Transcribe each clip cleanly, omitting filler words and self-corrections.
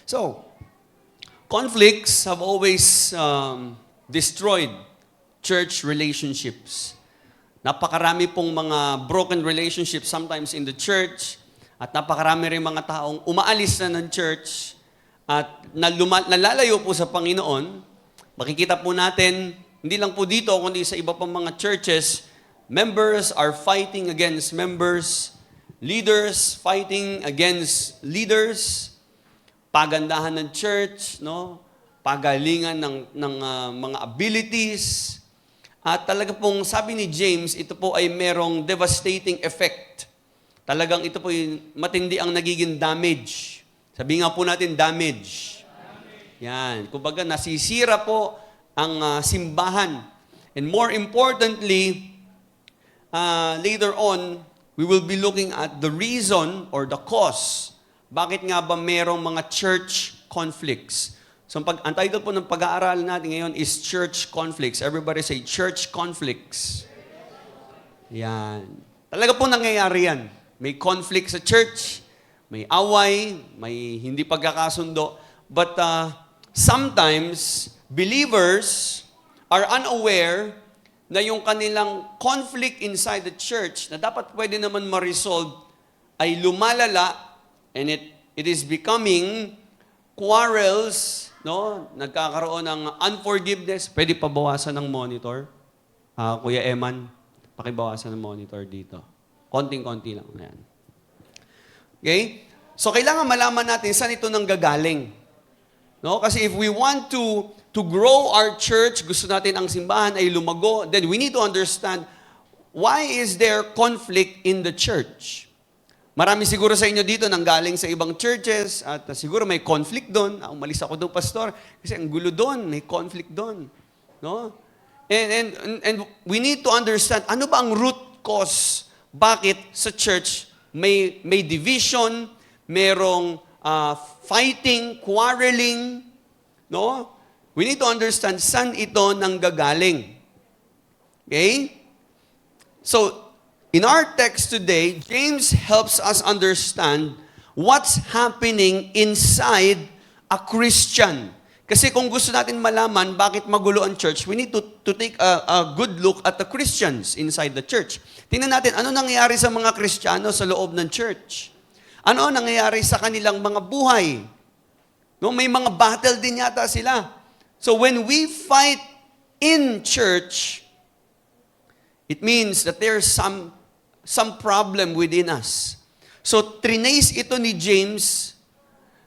So, conflicts have always destroyed church relationships. Napakarami pong mga broken relationships sometimes in the church at napakarami rin mga taong umaalis na ng church at nalalayo po sa Panginoon. Makikita po natin, hindi lang po dito, kundi sa iba pang mga churches, members are fighting against members, leaders fighting against leaders, pagandahan ng church, no? Pagalingan ng mga abilities. At talaga pong sabi ni James, ito po ay merong devastating effect. Talagang ito po yung matindi ang nagiging damage. Sabi nga po natin, damage. Yan. Kumbaga, nasisira po ang simbahan. And more importantly, later on, we will be looking at the reason or the cause. Bakit nga ba merong mga church conflicts? So, ang title po ng pag-aaral natin ngayon is Church Conflicts. Everybody say, Church Conflicts. Yan. Talaga po nangyayari yan. May conflict sa church, may away, may hindi pagkakasundo. But sometimes, believers are unaware na yung kanilang conflict inside the church na dapat pwede naman ma-resolve ay lumalala and it is becoming quarrels, no? Nagkakaroon ng unforgiveness. Pwede pa bawasan ng monitor. Kuya Eman, pakibawasan ng monitor dito. Konting-konti lang. Ayan. Okay? So, kailangan malaman natin saan ito nanggagaling. No? Kasi if we want to grow our church, gusto natin ang simbahan ay lumago, then we need to understand why is there conflict in the church? Marami siguro sa inyo dito nanggaling sa ibang churches at siguro may conflict doon. Umalis ako doon, pastor, kasi ang gulo doon, may conflict doon. No? And we need to understand, ano ba ang root cause? Bakit sa church may division, merong fighting, quarreling, no? We need to understand saan ito nanggagaling. Okay? So, in our text today, James helps us understand what's happening inside a Christian. Kasi kung gusto natin malaman bakit magulo ang church, we need to take a good look at the Christians inside the church. Tingnan natin, ano nangyayari sa mga Kristiyano sa loob ng church? Ano nangyayari sa kanilang mga buhay? No, may mga battle din yata sila. So when we fight in church, it means that there's some problem within us. So, trinace ito ni James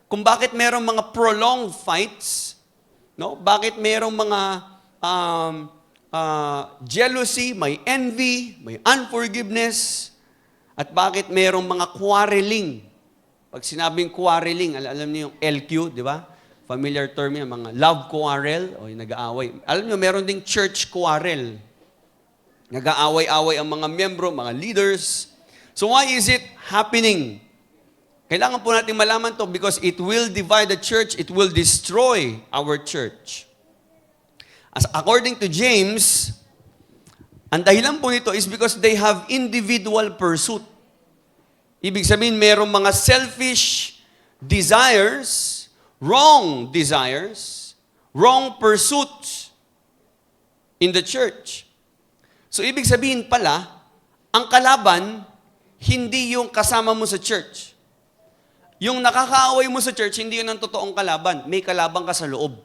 kung bakit merong mga prolonged fights, no? Bakit merong mga jealousy, may envy, may unforgiveness, at bakit merong mga quarreling. Pag sinabing quarreling, alam niyo yung LQ, di ba? Familiar term yan, mga love quarrel, o yung nag-aaway. Alam niyo, meron ding church quarrel. Nag-aaway-away ang mga miyembro, mga leaders. So why is it happening? Kailangan po natin malaman to because it will divide the church, it will destroy our church. As according to James, ang dahilan po nito is because they have individual pursuit. Ibig sabihin, merong mga selfish desires, wrong pursuits in the church. So, ibig sabihin pala, ang kalaban, hindi yung kasama mo sa church. Yung nakakaaway mo sa church, hindi yun ang totoong kalaban. May kalaban ka sa loob.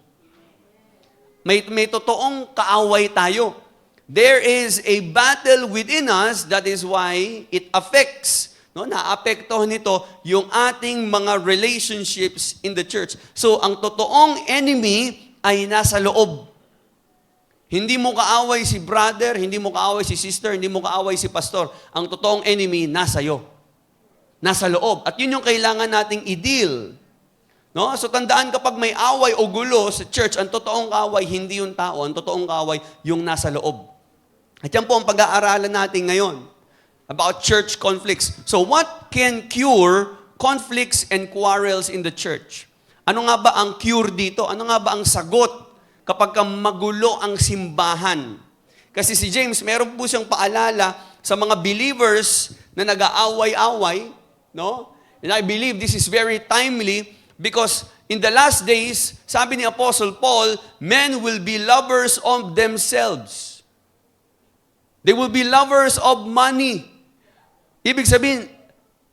May totoong kaaway tayo. There is a battle within us, that is why it affects, no, naapektuhan nito yung ating mga relationships in the church. So, ang totoong enemy ay nasa loob. Hindi mo kaaway si brother, hindi mo kaaway si sister, hindi mo kaaway si pastor. Ang totoong enemy nasa iyo. Nasa loob. At yun yung kailangan nating i-deal. No? So tandaan kapag may away o gulo sa church, ang totoong kaaway hindi yung tao, ang totoong kaaway yung nasa loob. At yan po ang pag-aaralan natin ngayon about church conflicts. So what can cure conflicts and quarrels in the church? Ano nga ba ang cure dito? Ano nga ba ang sagot kapag magulo ang simbahan? Kasi si James, meron po siyang paalala sa mga believers na nag-aaway-away, no? And I believe this is very timely because in the last days, sabi ni Apostle Paul, men will be lovers of themselves. They will be lovers of money. Ibig sabihin,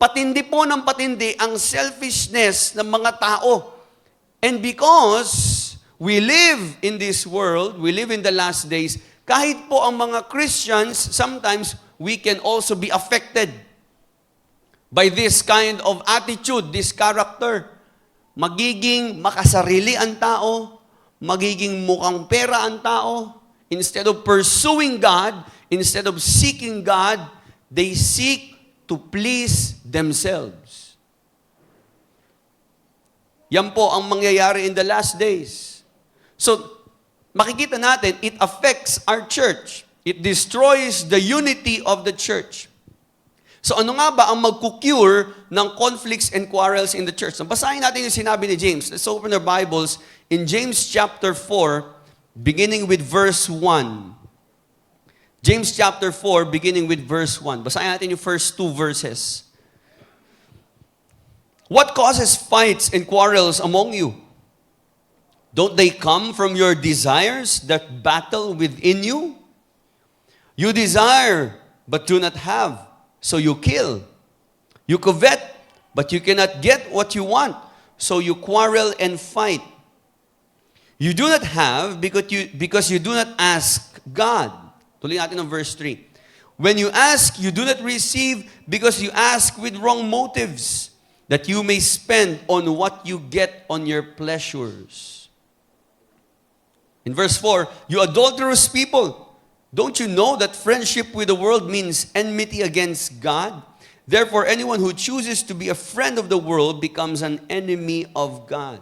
patindi po ng patindi ang selfishness ng mga tao. And because we live in this world, we live in the last days, kahit po ang mga Christians, sometimes we can also be affected by this kind of attitude, this character. Magiging makasarili ang tao, magiging mukhang pera ang tao. Instead of pursuing God, instead of seeking God, they seek to please themselves. Yan po ang mangyayari in the last days. So, makikita natin, it affects our church. It destroys the unity of the church. So ano nga ba ang magkukure ng conflicts and quarrels in the church? Basahin natin yung sinabi ni James. Let's open our Bibles in James chapter 4, beginning with verse 1. James chapter 4, beginning with verse 1. Basahin natin yung first two verses. What causes fights and quarrels among you? Don't they come from your desires that battle within you? You desire, but do not have, so you kill. You covet, but you cannot get what you want, so you quarrel and fight. You do not have because you do not ask God. Tuloy natin ang verse 3. When you ask, you do not receive because you ask with wrong motives, that you may spend on what you get on your pleasures. In verse 4, you adulterous people, don't you know that friendship with the world means enmity against God? Therefore, anyone who chooses to be a friend of the world becomes an enemy of God.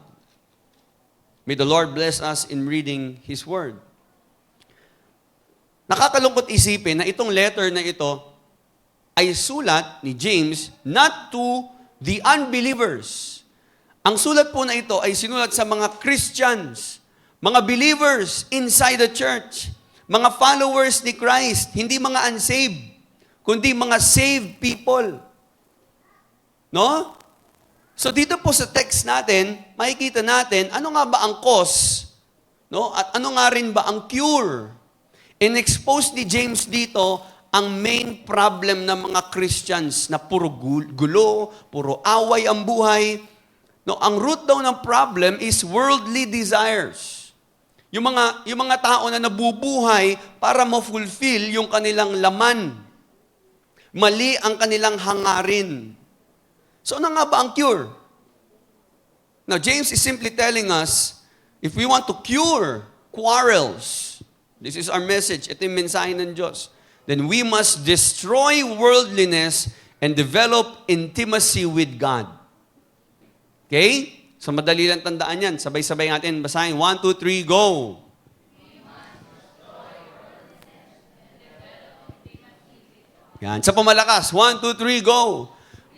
May the Lord bless us in reading His Word. Nakakalungkot isipin na itong letter na ito ay sulat ni James not to the unbelievers. Ang sulat po na ito ay sinulat sa mga Christians, mga believers inside the church, mga followers ni Christ, hindi mga unsaved, kundi mga saved people. No? So dito po sa text natin, makikita natin, ano nga ba ang cause? No? At ano nga rin ba ang cure? In-expose ni James dito ang main problem ng mga Christians na puro gulo, puro away ang buhay. No, ang root daw ng problem is worldly desires. Yung mga tao na nabubuhay para ma-fulfill yung kanilang laman. Mali ang kanilang hangarin. So ano nga ba ang cure? Now, James is simply telling us, if we want to cure quarrels, this is our message, ito yung mensahe ng Diyos, then we must destroy worldliness and develop intimacy with God. Okay? So madali lang tandaan yan. Sabay-sabay natin basahin. 1, 2, 3, go! Yan. Sa pamalakas. 1, 2, 3, go!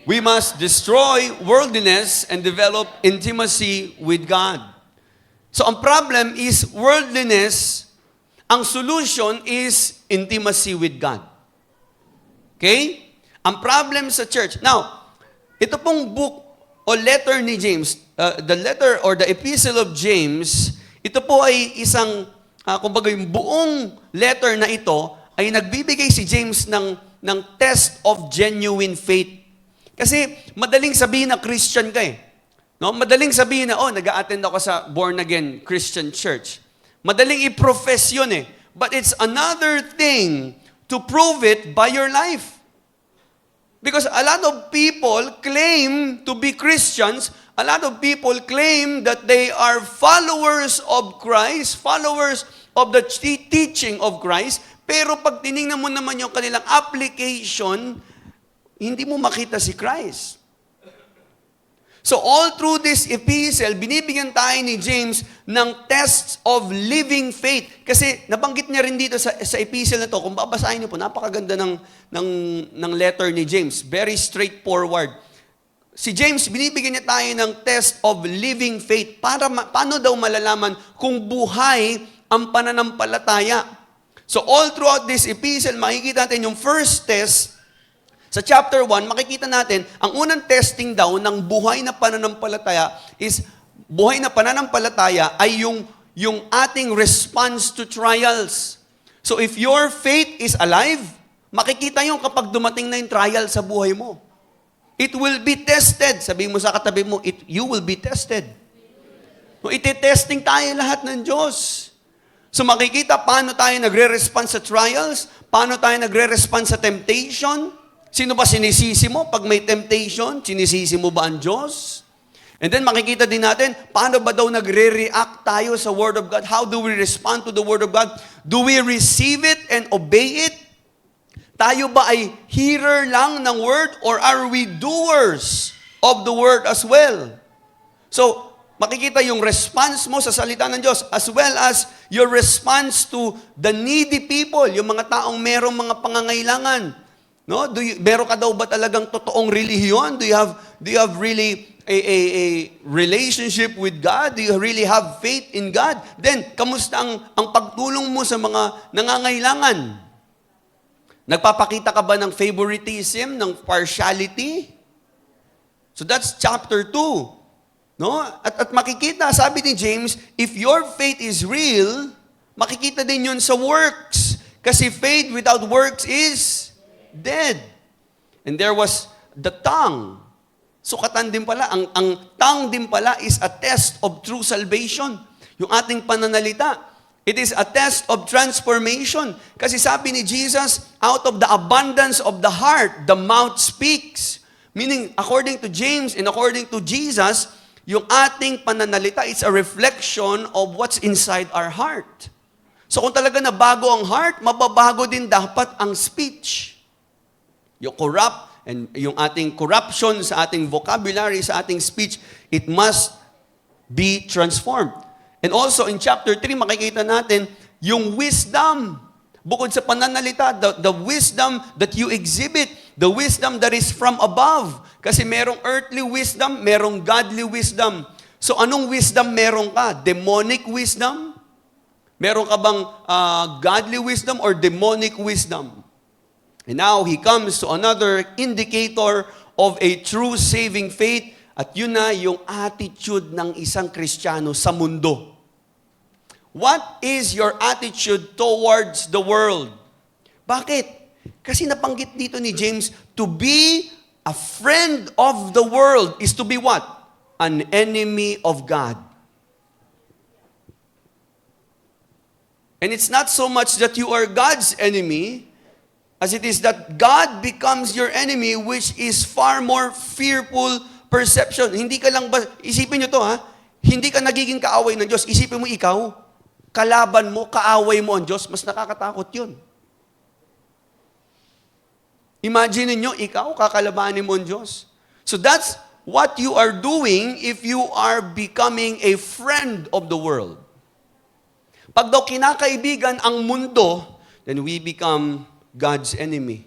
We must destroy worldliness and develop intimacy with God. So ang problem is worldliness. Ang solution is intimacy with God. Okay? Ang problem sa church. Now, ito pong book o letter ni James, the letter or the epistle of James, ito po ay isang, kumbaga yung buong letter na ito, ay nagbibigay si James ng test of genuine faith. Kasi madaling sabihin na Christian ka eh. No? Madaling sabihin na, nag-a-attend ako sa born-again Christian church. Madaling i-profess yun eh. But it's another thing to prove it by your life. Because a lot of people claim to be Christians. A lot of people claim that they are followers of Christ, followers of the teaching of Christ. Pero pag tinignan mo naman yung kanilang application, hindi mo makita si Christ. So all through this epistle, binibigyan tayo ni James ng tests of living faith. Kasi nabanggit niya rin dito sa epistle na to, kung babasahin niyo po, napakaganda ng letter ni James. Very straightforward. Si James, binibigyan niya tayo ng test of living faith. Paano daw malalaman kung buhay ang pananampalataya? So all throughout this epistle, makikita natin yung first test. Sa chapter 1, makikita natin, ang unang testing daw ng buhay na pananampalataya is buhay na pananampalataya ay yung ating response to trials. So if your faith is alive, makikita yung kapag dumating na yung trial sa buhay mo. It will be tested. Sabihin mo sa katabi mo, you will be tested. So, iti-testing tayo lahat ng Diyos. So makikita paano tayo nagre-respond sa trials, paano tayo nagre-respond sa temptation. Sino ba sinisisi mo pag may temptation? Sinisisi mo ba ang Diyos? And then makikita din natin, paano ba daw nagre-react tayo sa Word of God? How do we respond to the Word of God? Do we receive it and obey it? Tayo ba ay hearer lang ng Word or are we doers of the Word as well? So, makikita yung response mo sa salita ng Diyos as well as your response to the needy people, yung mga taong merong mga pangangailangan. No? Meron ka daw ba talagang totoong relihiyon? Do you have really a relationship with God? Do you really have faith in God? Then, kamusta ang pagtulong mo sa mga nangangailangan? Nagpapakita ka ba ng favoritism, ng partiality? So that's chapter 2. No? At makikita, sabi ni James, if your faith is real, makikita din yun sa works. Kasi faith without works is dead. And there was the tongue. Sukatan din pala, ang tongue din pala is a test of true salvation. Yung ating pananalita, it is a test of transformation. Kasi sabi ni Jesus, out of the abundance of the heart, the mouth speaks. Meaning, according to James and according to Jesus, yung ating pananalita is a reflection of what's inside our heart. So kung talaga nabago ang heart, mababago din dapat ang speech. Yung corrupt, and yung ating corruption sa ating vocabulary, sa ating speech, it must be transformed. And also in chapter 3, makikita natin yung wisdom. Bukod sa pananalita, the wisdom that you exhibit, the wisdom that is from above. Kasi merong earthly wisdom, merong godly wisdom. So anong wisdom meron ka? Demonic wisdom? Meron ka bang godly wisdom or demonic wisdom? And now, he comes to another indicator of a true saving faith. At yun na yung attitude ng isang Kristiyano sa mundo. What is your attitude towards the world? Bakit? Kasi nabanggit dito ni James, to be a friend of the world is to be what? An enemy of God. And it's not so much that you are God's enemy, as it is that God becomes your enemy, which is far more fearful perception. Hindi ka lang ba, isipin nyo to ha, hindi ka nagiging kaaway ng Diyos. Isipin mo ikaw, kalaban mo, kaaway mo ang Diyos, mas nakakatakot yun. Imagine niyo ikaw, kakalabanin mo ang Diyos. So that's what you are doing if you are becoming a friend of the world. Pag daw kinakaibigan ang mundo, then we become God's enemy.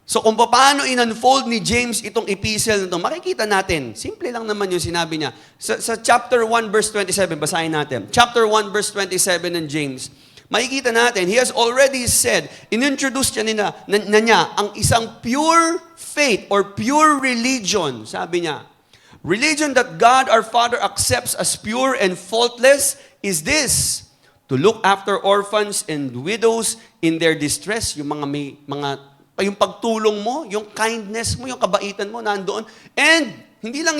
So kung paano in-unfold ni James itong epistle na ito, makikita natin. Simple lang naman yung sinabi niya. Sa chapter 1 verse 27, basahin natin. Chapter 1 verse 27 ng James, makikita natin, he has already said, inintroduce niya ang isang pure faith or pure religion. Sabi niya, religion that God our Father accepts as pure and faultless is this, to look after orphans and widows in their distress, yung yung pagtulong mo, yung kindness mo, yung kabaitan mo nandoon. And hindi lang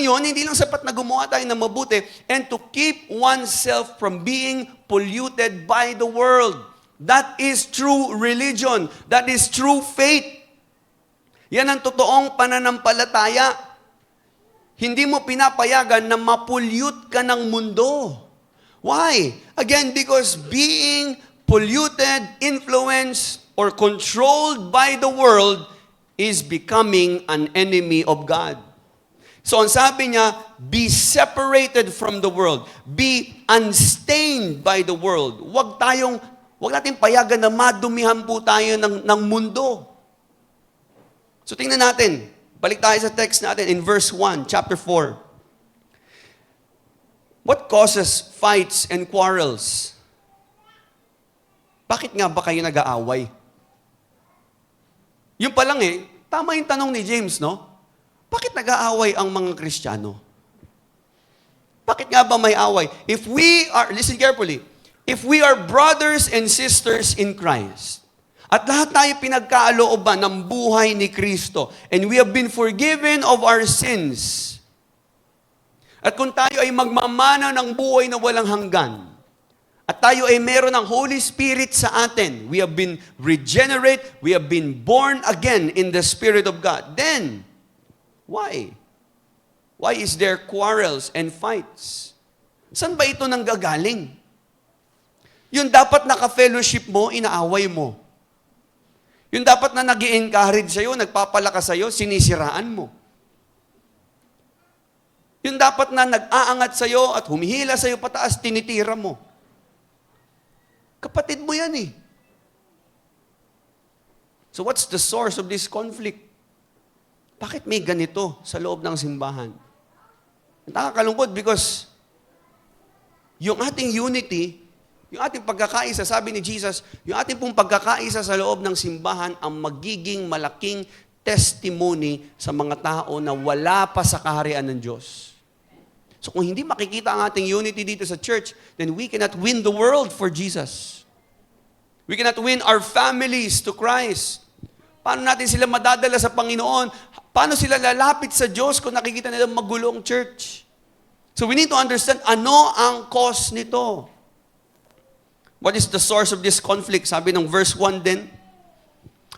sapat na gumawa tayo ng mabuti, and to keep oneself from being polluted by the world. That is true religion. That is true faith. Yan ang totoong pananampalataya. Hindi mo pinapayagan na mapollute ka ng mundo. Why? Again, because being polluted, influenced, or controlled by the world is becoming an enemy of God. So ang sabi niya, be separated from the world. Be unstained by the world. Huwag natin payagan na madumihan po tayo ng mundo. So tingnan natin. Balik tayo sa text natin in verse 1, chapter 4. What causes fights and quarrels? Bakit nga ba kayo nag-aaway? Yun pa lang tama yung tanong ni James, no? Bakit nag-aaway ang mga Kristiyano? Bakit nga ba may away? If we are, listen carefully, if we are brothers and sisters in Christ, at lahat tayo pinagkaalooban ng buhay ni Kristo, and we have been forgiven of our sins, at kung tayo ay magmamana ng buhay na walang hanggan, at tayo ay meron ng Holy Spirit sa atin, we have been regenerate, we have been born again in the Spirit of God, then, why? Why is there quarrels and fights? Saan ba ito nanggagaling? Yung dapat naka-fellowship mo, inaaway mo. Yung dapat na nag-i-encourage sa'yo, nagpapalakas sa'yo, sinisiraan mo. Yung dapat na nag-aangat sa'yo at humihila sa'yo pataas, tinitira mo. Kapatid mo yan eh. So what's the source of this conflict? Bakit may ganito sa loob ng simbahan? Nakakalungkot because yung ating unity, yung ating pagkakaisa, sabi ni Jesus, yung ating pong pagkakaisa sa loob ng simbahan ang magiging malaking testimony sa mga tao na wala pa sa kaharian ng Diyos. So kung hindi makikita ang ating unity dito sa church, then we cannot win the world for Jesus. We cannot win our families to Christ. Paano natin sila madadala sa Panginoon? Paano sila lalapit sa Diyos kung nakikita nila magulo ang church? So we need to understand ano ang cause nito. What is the source of this conflict? Sabi ng verse 1 din,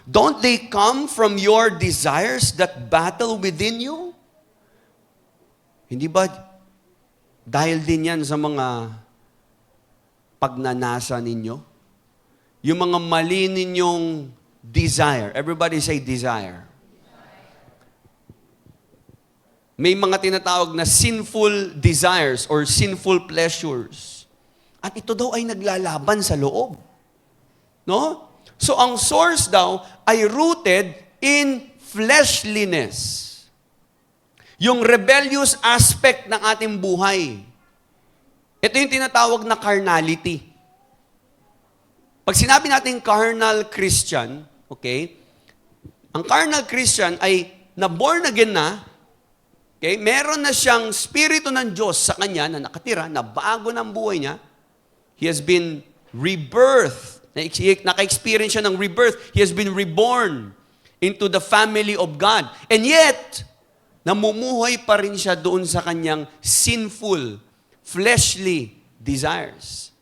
don't they come from your desires that battle within you? Hindi ba dahil din yan sa mga pagnanasa ninyo? Yung mga mali ninyong desire. Everybody say desire. May mga tinatawag na sinful desires or sinful pleasures. At ito daw ay naglalaban sa loob. No? So ang source daw ay rooted in fleshliness. Yung rebellious aspect ng ating buhay. Ito yung tinatawag na carnality. Pag sinabi natin carnal Christian, okay, ang carnal Christian ay na-born again na, okay, meron na siyang spirito ng Diyos sa kanya na nakatira, na bago ng buhay niya. He has been rebirthed. Naka-experience siya ng rebirth. He has been reborn into the family of God. And yet, namumuhay pa rin siya doon sa kanyang sinful, fleshly desires.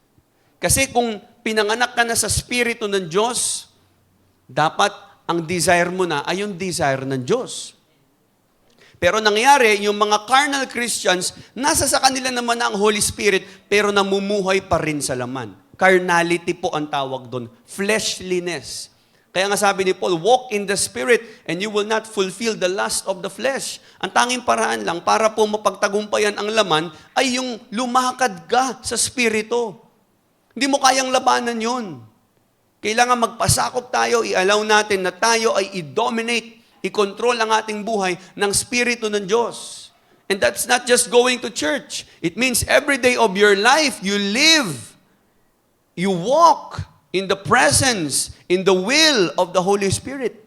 Kasi kung pinanganak ka na sa spirito ng Diyos, dapat ang desire mo na ay yung desire ng Diyos. Pero nangyari, yung mga carnal Christians, nasa sa kanila naman na ang Holy Spirit, pero namumuhay pa rin sa laman. Carnality po ang tawag doon. Fleshliness. Kaya nga sabi ni Paul, walk in the Spirit and you will not fulfill the lust of the flesh. Ang tanging paraan lang para po mapagtagumpayan ang laman ay yung lumakad ka sa Spirito. Hindi mo kayang labanan yun. Kailangan magpasakop tayo, i-allow natin na tayo ay i-dominate, i-control ang ating buhay ng Spirito ng Diyos. And that's not just going to church. It means every day of your life, you live, you walk in the presence, in the will of the Holy Spirit.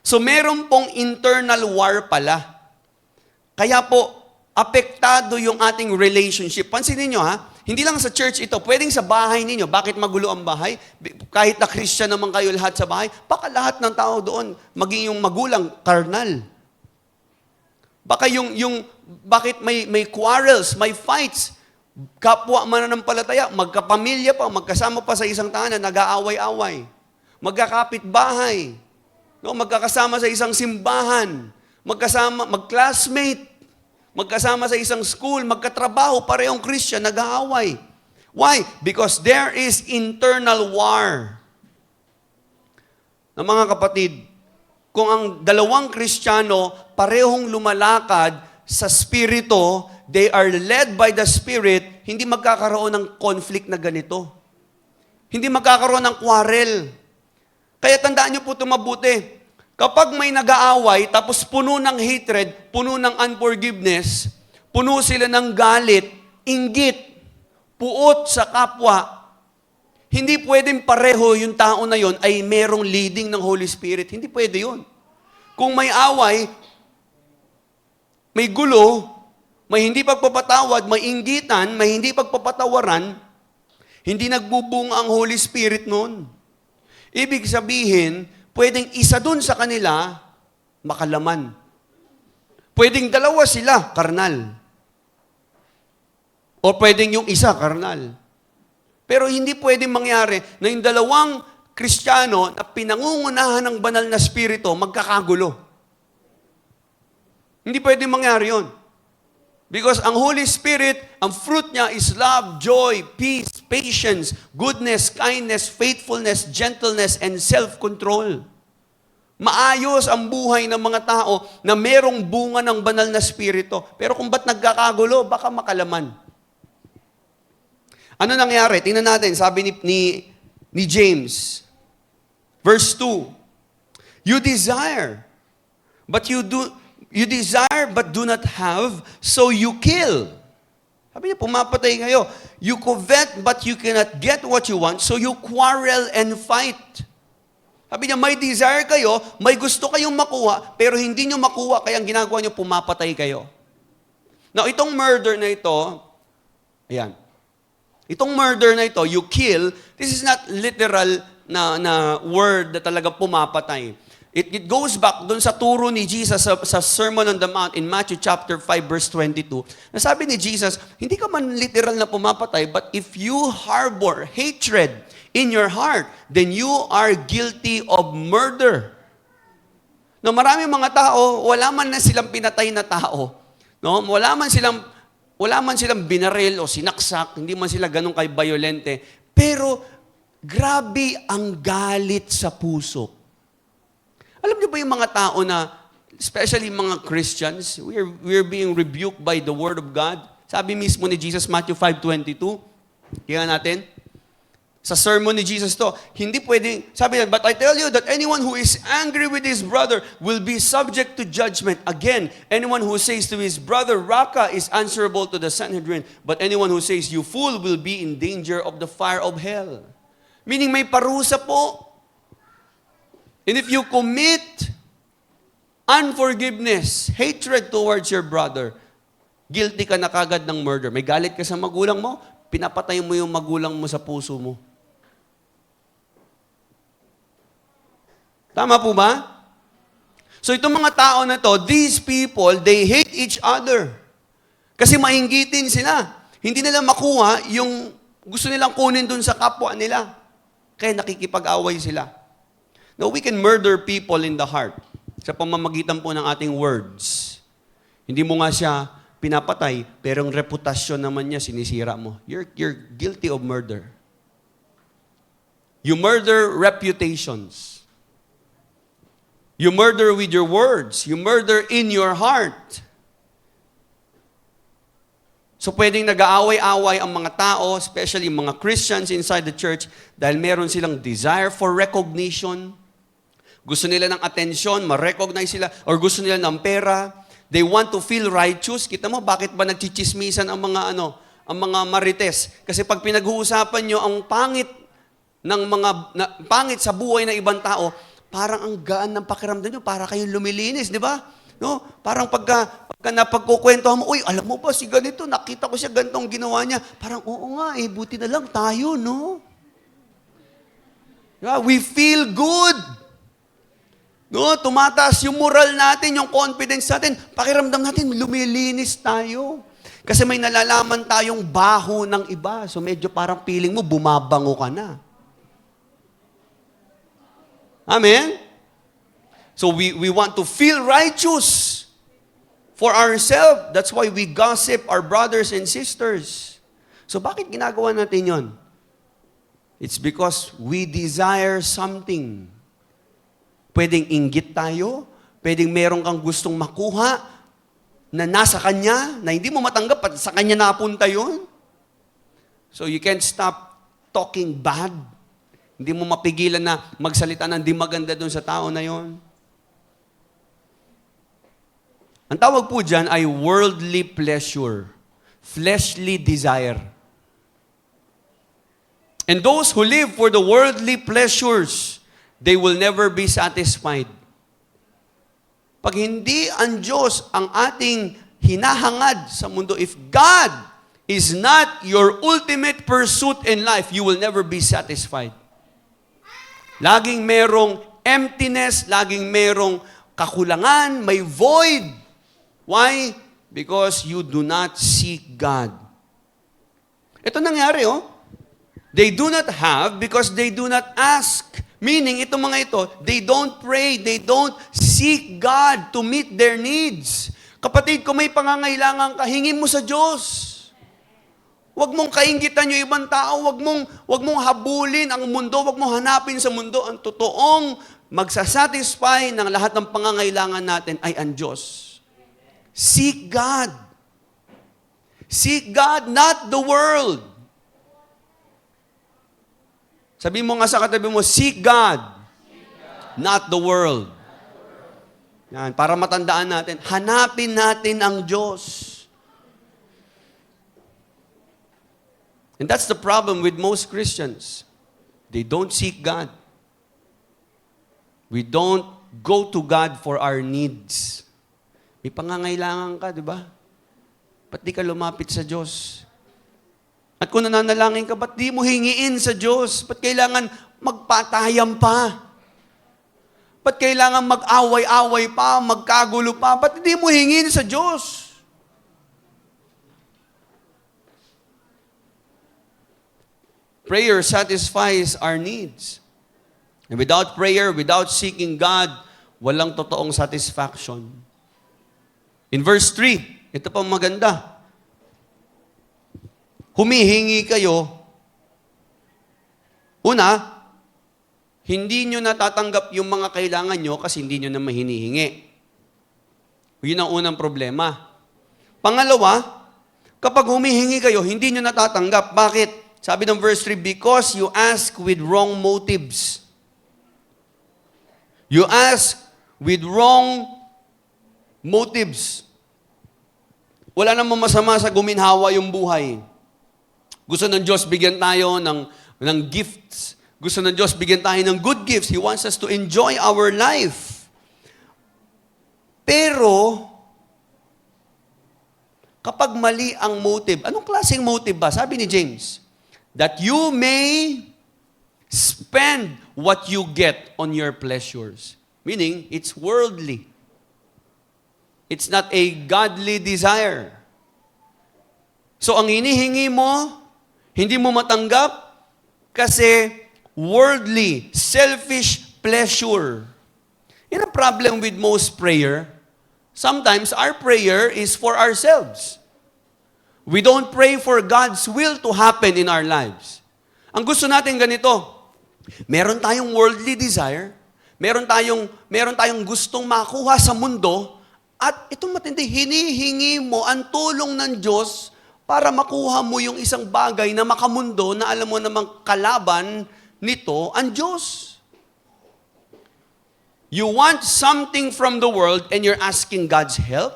So meron pong internal war pala. Kaya po, apektado yung ating relationship. Pansinin nyo ha, hindi lang sa church ito, pwedeng sa bahay ninyo. Bakit magulo ang bahay? Kahit na Christian naman kayo lahat sa bahay, baka lahat ng tao doon, maging yung magulang, carnal. Baka bakit may quarrels, may fights, kapwa mananampalataya, magkapamilya pa, magkasama pa sa isang tahanan, nag-aaway-away. Magkakapit-bahay, no? Magkakasama sa isang simbahan, mag-classmate, magkasama sa isang school, magkatrabaho, parehong Christian, nag-aaway. Why? Because there is internal war. Na mga kapatid, kung ang dalawang Kristiyano parehong lumalakad sa Spirito, they are led by the Spirit, hindi magkakaroon ng conflict na ganito. Hindi magkakaroon ng quarrel. Kaya tandaan niyo po ito mabuti. Kapag may nag-aaway, tapos puno ng hatred, puno ng unforgiveness, puno sila ng galit, inggit, puot sa kapwa, hindi pwedeng pareho yung tao na yon ay merong leading ng Holy Spirit. Hindi pwede yun. Kung may away, may gulo, may hindi pagpapatawad, may inggitan, may hindi pagpapatawaran, hindi nagbubunga ang Holy Spirit noon. Ibig sabihin, pwedeng isa dun sa kanila, makalaman. Pwedeng dalawa sila, karnal. O pwedeng yung isa, karnal. Pero hindi pwedeng mangyari na yung dalawang Kristiyano na pinangungunahan ng banal na spirito, magkakagulo. Hindi pwedeng mangyari yun. Because ang Holy Spirit, ang fruit niya is love, joy, peace, patience, goodness, kindness, faithfulness, gentleness, and self-control. Maayos ang buhay ng mga tao na merong bunga ng banal na spirito. Pero kung ba't nagkakagulo, baka makalaman. Ano nangyari? Tingnan natin, sabi ni James, verse 2, You desire but do not have, so you kill. Sabi niya, pumapatay kayo. You covet but you cannot get what you want, so you quarrel and fight. Sabi niya, may desire kayo, may gusto kayong makuha, pero hindi nyo makuha, kaya ang ginagawa nyo, pumapatay kayo. Now, itong murder na ito, ayan, itong murder na ito, you kill, this is not literal na word na talaga pumapatay. It goes back dun sa turo ni Jesus sa Sermon on the Mount in Matthew chapter 5 verse 22. Nasabi ni Jesus, hindi ka man literal na pumapatay, but if you harbor hatred in your heart, then you are guilty of murder. No, marami mga tao, wala man na silang pinatay na tao. No, wala man silang binaril o sinaksak, hindi man sila ganun kay violente, pero grabe ang galit sa puso. Alam niyo ba yung mga tao na, especially mga Christians, we're being rebuked by the Word of God. Sabi mismo ni Jesus, Matthew 5:22, tingnan natin. Sa sermon ni Jesus to, hindi pwedeng, sabi niya, But I tell you that anyone who is angry with his brother will be subject to judgment. Again, anyone who says to his brother, Raka, is answerable to the Sanhedrin. But anyone who says, You fool, will be in danger of the fire of hell. Meaning may parusa po. And if you commit unforgiveness, hatred towards your brother, guilty ka na kagad ng murder. May galit ka sa magulang mo, pinapatay mo yung magulang mo sa puso mo. Tama po ba? So itong mga tao na to, these people, they hate each other. Kasi mainggitin sila. Hindi nila makuha yung gusto nilang kunin dun sa kapwa nila. Kaya nakikipag-away sila. Now, we can murder people in the heart sa pamamagitan po ng ating words. Hindi mo nga siya pinapatay, pero ang reputasyon naman niya sinisira mo. You're guilty of murder. You murder reputations. You murder with your words. You murder in your heart. So pwedeng nag-aaway-away ang mga tao, especially mga Christians inside the church, dahil meron silang desire for recognition. Gusto nila ng atensyon, ma-recognize sila, or gusto nila ng pera. They want to feel righteous. Kita mo, bakit ba nagchichismisan ang mga marites? Kasi pag pinag-uusapan nyo ang pangit pangit sa buhay ng ibang tao, parang ang gaan ng pakiramdam nyo, para kayong lumilinis, di ba? No? Parang pagka napagkukwentuhan mo, uy, alam mo ba si ganito, nakita ko siya ganitong ginawa niya. Parang, oo nga, buti na lang tayo, no? Yeah, we feel good. No, tumataas yung moral natin, yung confidence natin. Pakiramdam natin, lumilinis tayo. Kasi may nalalaman tayong baho ng iba. So medyo parang feeling mo, bumabango ka na. Amen? So we want to feel righteous for ourselves. That's why we gossip our brothers and sisters. So bakit ginagawa natin yon? It's because we desire something. Pwedeng inggit tayo, pwedeng meron kang gustong makuha na nasa kanya, na hindi mo matanggap, at sa kanya napunta yun. So you can't stop talking bad. Hindi mo mapigilan na magsalita ng di maganda doon sa tao na yon. Ang tawag po dyan ay worldly pleasure, fleshly desire. And those who live for the worldly pleasures, they will never be satisfied. Pag hindi ang Diyos ang ating hinahangad sa mundo. If God is not your ultimate pursuit in life, you will never be satisfied. Laging merong emptiness, laging merong kakulangan, may void. Why? Because you do not seek God. Ito nangyari, oh. They do not have because they do not ask. Meaning, itong mga ito, they don't pray, they don't seek God to meet their needs. Kapatid, kung may pangangailangan ka, hingin mo sa Diyos. Huwag mong kainggitan yung ibang tao, huwag mong habulin ang mundo, huwag mong hanapin sa mundo. Ang totoong magsasatisfy ng lahat ng pangangailangan natin ay ang Diyos. Seek God. Seek God, not the world. Sabi mo nga sa katabi mo, seek God, not the world. Yan, para matandaan natin, hanapin natin ang Diyos. And that's the problem with most Christians. They don't seek God. We don't go to God for our needs. May pangangailangan ka, di ba? Ba't di ka lumapit sa Diyos? At kung nananalangin ka, ba't di mo hingiin sa Diyos? Ba't kailangan magpatayam pa? Ba't kailangan mag-away-away pa, magkagulo pa? Ba't di mo hingin sa Diyos? Prayer satisfies our needs. And without prayer, without seeking God, walang totoong satisfaction. In verse 3, ito pa maganda. Humihingi kayo. Una, hindi nyo natatanggap yung mga kailangan nyo kasi hindi nyo naman hinihingi. Yun ang unang problema. Pangalawa, kapag humihingi kayo, hindi nyo natatanggap. Bakit? Sabi ng verse 3, because you ask with wrong motives. You ask with wrong motives. Wala namang masama sa guminhawa yung buhay. Gusto ng Diyos bigyan tayo ng gifts. Gusto ng Diyos bigyan tayo ng good gifts. He wants us to enjoy our life. Pero, kapag mali ang motive, anong klaseng motive ba? Sabi ni James, that you may spend what you get on your pleasures. Meaning, it's worldly. It's not a godly desire. So, ang hinihingi mo, hindi mo matanggap kasi worldly, selfish pleasure. Yan ang problem with most prayer. Sometimes, our prayer is for ourselves. We don't pray for God's will to happen in our lives. Ang gusto natin ganito, meron tayong worldly desire, meron tayong gustong makuha sa mundo, at itong matindi, hinihingi mo ang tulong ng Diyos para makuha mo yung isang bagay na makamundo na alam mo namang kalaban nito ang Diyos. You want something from the world and you're asking God's help?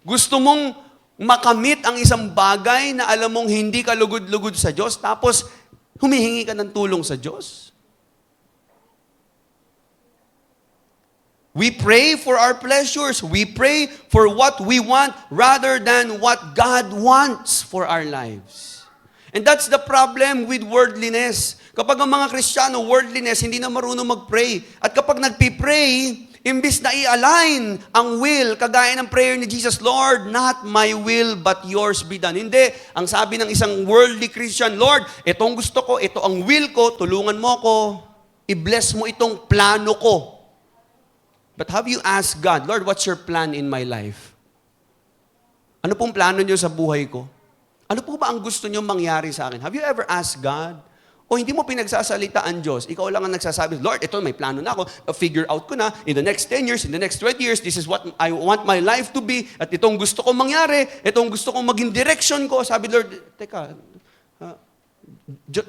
Gusto mong makamit ang isang bagay na alam mong hindi ka lugod-lugod sa Diyos, tapos humihingi ka ng tulong sa Diyos? We pray for our pleasures. We pray for what we want rather than what God wants for our lives. And that's the problem with worldliness. Kapag ang mga Kristiyano, worldliness, hindi na marunong mag-pray. At kapag nagpipray, imbis na i-align ang will, kagaya ng prayer ni Jesus, Lord, not my will, but yours be done. Hindi. Ang sabi ng isang worldly Christian, Lord, itong gusto ko, ito ang will ko, tulungan mo ko, i-bless mo itong plano ko. But have you asked God, Lord, what's your plan in my life? Ano pong plano niyo sa buhay ko? Ano po ba ang gusto niyo mangyari sa akin? Have you ever asked God? O hindi mo pinagsasalita ang Diyos, ikaw lang ang nagsasabi, Lord, ito may plano na ako, figure out ko na, in the next 10 years, in the next 20 years, this is what I want my life to be, at itong gusto kong mangyari, itong gusto kong maging direction ko. Sabi, Lord, teka,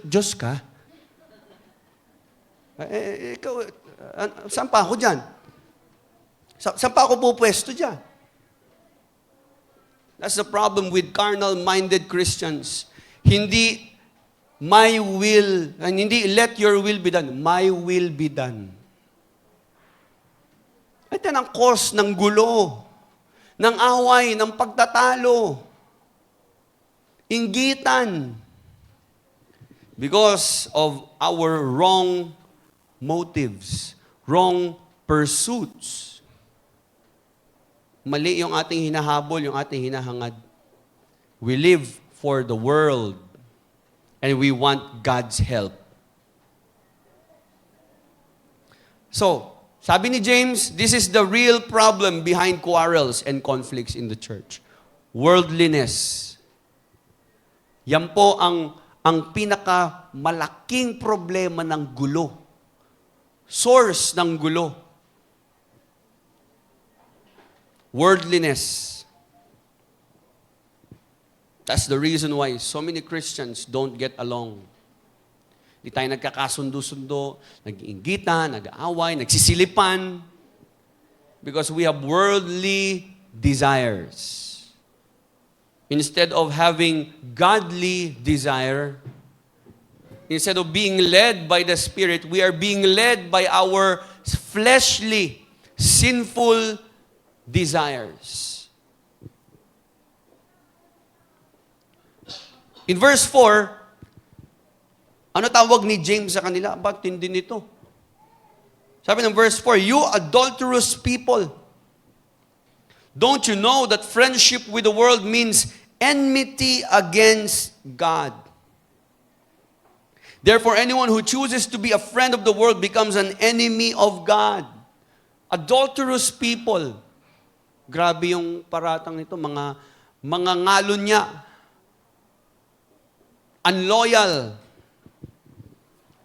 Diyos ka? Ikaw, saan pa ako dyan? Saan pa ako pupwesto dyan? That's the problem with carnal-minded Christians. Hindi my will, and hindi let your will be done. My will be done. Ito ang cause ng gulo, ng away, ng pagtatalo, inggitan. Because of our wrong motives, wrong pursuits. Mali yung ating hinahabol, yung ating hinahangad. We live for the world and we want God's help. So, sabi ni James, this is the real problem behind quarrels and conflicts in the church. Worldliness. Yan po ang pinakamalaking problema ng gulo. Source ng gulo. Worldliness. That's the reason why so many Christians don't get along. Hindi tayo nagkakasundo-sundo, nag-iinggitan, nag-aaway, nagsisilipan. Because we have worldly desires. Instead of having godly desire, instead of being led by the Spirit, we are being led by our fleshly, sinful desires. In verse 4, ano tawag ni James sa kanila? Ba't hindi nito? Sabi ng verse 4, you adulterous people, don't you know that friendship with the world means enmity against God? Therefore, anyone who chooses to be a friend of the world becomes an enemy of God. Adulterous people. Grabe yung paratang nito, mga ngalon niya. Unloyal.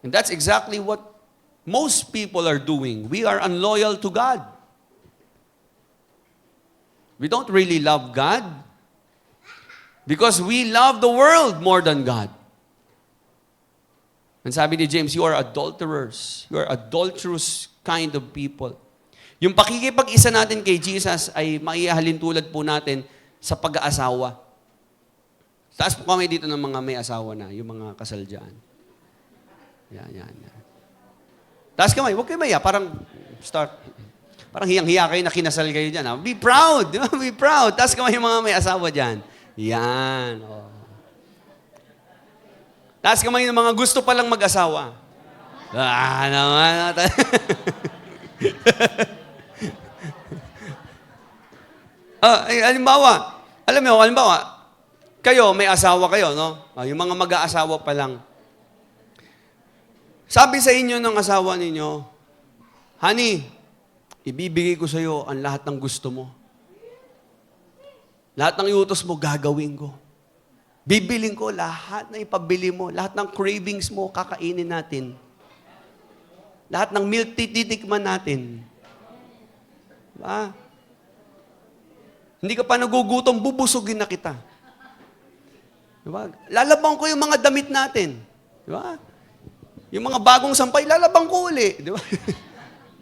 And that's exactly what most people are doing. We are unloyal to God. We don't really love God because we love the world more than God. And sabi ni James, you are adulterers. You are adulterous kind of people. Yung pakikipag-isa natin kay Jesus ay maihalin tulad po natin sa pag-aasawa. Taas po kami dito ng mga may asawa na, yung mga kasal dyan. Yan. Taas kamay, huwag kayo maya, parang hiyang-hiya kayo na kinasal kayo dyan. Ha? Be proud, be proud. Taas kamay yung mga may asawa dyan. Yan. Oh. Taas kamay yung mga gusto palang mag-asawa. Naman. Halimbawa, kayo, may asawa kayo, no? Yung mga mag-aasawa pa lang. Sabi sa inyo ng asawa ninyo, honey, ibibigay ko sa iyo ang lahat ng gusto mo. Lahat ng iutos mo, gagawin ko. Bibiling ko lahat na ipabili mo. Lahat ng cravings mo, kakainin natin. Lahat ng milk tea, titikman natin. Diba? Hindi ka pa nagugutom, bubusugin na kita. Diba? Lalabang ko yung mga damit natin. Diba? Yung mga bagong sampay, lalabang ko uli. Diba?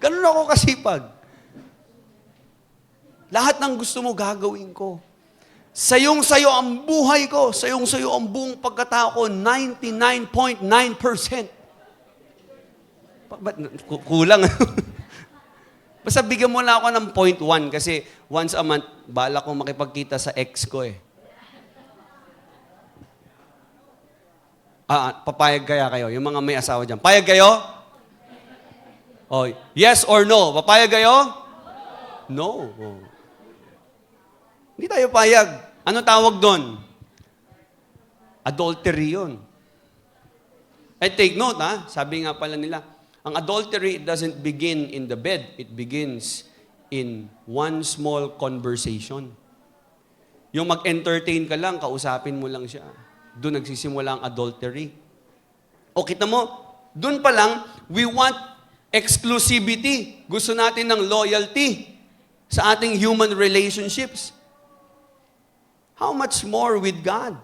Ganun ako kasipag. Lahat ng gusto mo, gagawin ko. Sayong-sayo ang buhay ko. Sayong-sayo ang buong pagkatao ko. 99.9%. Kulang. Basta bigyan mo lang ako ng 0.1 kasi once a month, bala ko makipagkita sa ex ko eh. Papayag kaya kayo? Yung mga may asawa dyan. Payag kayo? Oh, yes or no? Papayag kayo? No. Oh. Hindi tayo payag. Ano tawag doon? Adultery yun. And take note, sabi nga pala nila, ang adultery, it doesn't begin in the bed. It begins in one small conversation. Yung mag-entertain ka lang, kausapin mo lang siya. Doon nagsisimula ang adultery. O kita mo, doon pa lang, we want exclusivity. Gusto natin ng loyalty sa ating human relationships. How much more with God?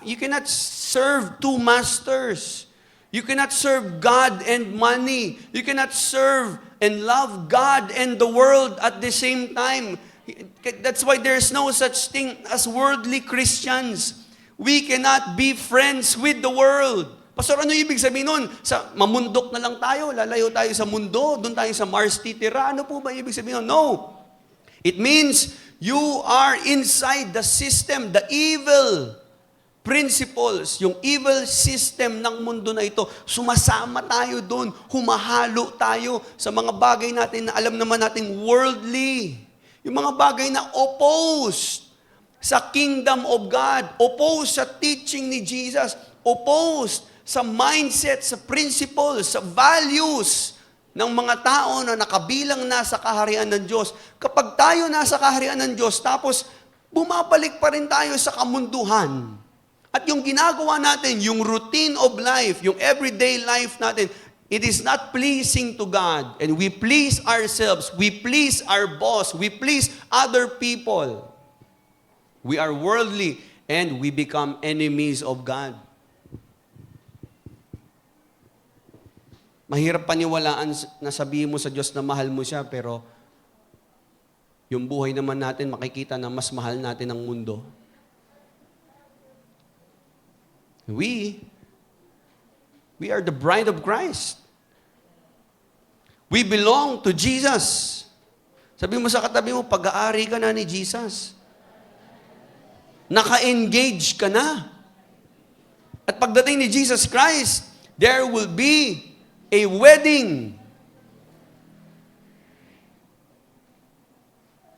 You cannot serve two masters. You cannot serve God and money. You cannot serve and love God and the world at the same time. That's why there's no such thing as worldly Christians. We cannot be friends with the world. Pastor, ano ibig sabihin nun? Mamundok na lang tayo, lalayo tayo sa mundo, doon tayo sa Mars titira. Ano po ba ibig sabihin nun? No. It means you are inside the system, the evil principles, yung evil system ng mundo na ito. Sumasama tayo doon, humahalo tayo sa mga bagay natin na alam naman nating worldly. Yung mga bagay na opposed sa kingdom of God, opposed sa teaching ni Jesus, opposed sa mindset, sa principles, sa values ng mga tao na nakabilang na sa kaharian ng Diyos. Kapag tayo nasa kaharian ng Diyos, tapos bumabalik pa rin tayo sa kamunduhan. At yung ginagawa natin, yung routine of life, yung everyday life natin, it is not pleasing to God. And we please ourselves, we please our boss, we please other people. We are worldly and we become enemies of God. Mahirap paniwalaan na sabihin mo sa Diyos na mahal mo siya, pero yung buhay naman natin makikita na mas mahal natin ang mundo. We are the bride of Christ. We belong to Jesus. Sabi mo sa katabi mo, pag-aari ka na ni Jesus. Naka-engage ka na. At pagdating ni Jesus Christ, there will be a wedding.